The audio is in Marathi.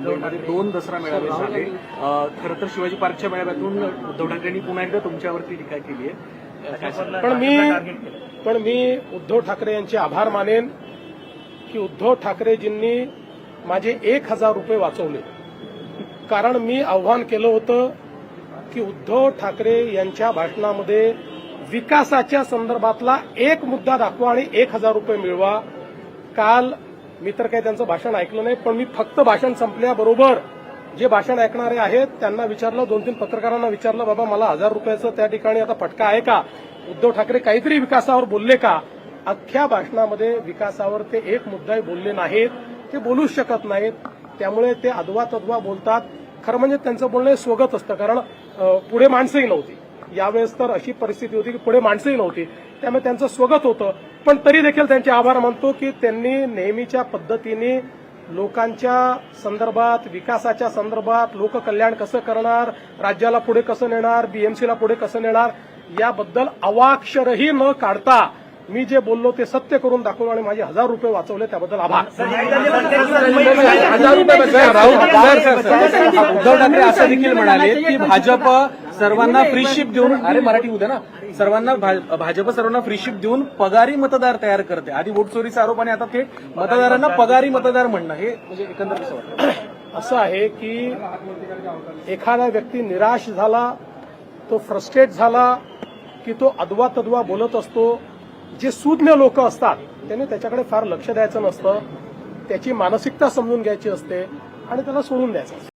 मुंबईमध्ये 2 दसरा मेळावे झाले. खरं तर शिवाजी पार्कच्या मेळाव्यातून उद्धव ठाकरेंनी पुन्हा एकदा तुमच्यावरती टीका केली आहे. पण मी उद्धव ठाकरे यांचे आभार मानेन की उद्धव ठाकरेजींनी माझे 1,000 रुपये वाचवले. कारण मी आव्हान केलं होतं की उद्धव ठाकरे यांच्या भाषणामध्ये विकासाच्या संदर्भातला एक मुद्दा दाखवा आणि 1,000 रुपये मिळवा. काल मी तर काही त्यांचं भाषण ऐकलं नाही, पण मी फक्त भाषण संपल्याबरोबर जे भाषण ऐकणारे आहेत त्यांना विचारलं, 2-3 पत्रकारांना विचारलं, बाबा मला 1,000 रुपयाचं त्या ठिकाणी आता फटका आहे का? उद्धव ठाकरे काहीतरी विकासावर बोलले का? अख्ख्या भाषणामध्ये विकासावर ते एक मुद्दाही बोलले नाहीत. ते बोलूच शकत नाहीत. त्यामुळे ते अदवा तद्वा बोलतात. खरं म्हणजे त्यांचं बोलणं हे स्वगत असतं, कारण पुढे माणसंही नव्हती. यावेळेस तर अशी परिस्थिती होती की पुढे माणसंही नव्हती, त्यामुळे त्यांचं स्वगत होतं. पण तरी देखील त्यांचे आभार मानतो की त्यांनी नेहमीच्या पद्धतीने लोकांच्या संदर्भात, विकासाच्या संदर्भात, लोककल्याण कसं करणार, राज्याला पुढे कसं नेणार, बीएमसीला पुढे कसं नेणार, याबद्दल अवाक्षरही न काढता मी जे बोललो ते सत्य करून दाखवलं आणि माझे 1,000 रुपये वाचवले, त्याबद्दल आभार. उद्धव ठाकरे असं देखील म्हणाले की भाजप सर्वांना फ्रीशिप देऊन, अरे मराठी उद्या ना, भाजप सर्वांना फ्रीशिप देऊन पगारी मतदार तयार करते. आधी वोट चोरीचा आरोप आणि आता थेट मतदारांना पगारी मतदार म्हणणं, हे म्हणजे एकंदर कसं वाटतं? असं आहे की एखादा व्यक्ती निराश झाला, तो फ्रस्ट्रेट झाला की तो अदवा तद्वा बोलत असतो. जे सुज्ञ लोक असतात त्यांनी त्याच्याकडे फार लक्ष द्यायचं नसतं, त्याची मानसिकता समजून घ्यायची असते आणि त्याला सोडून द्यायचं असतं.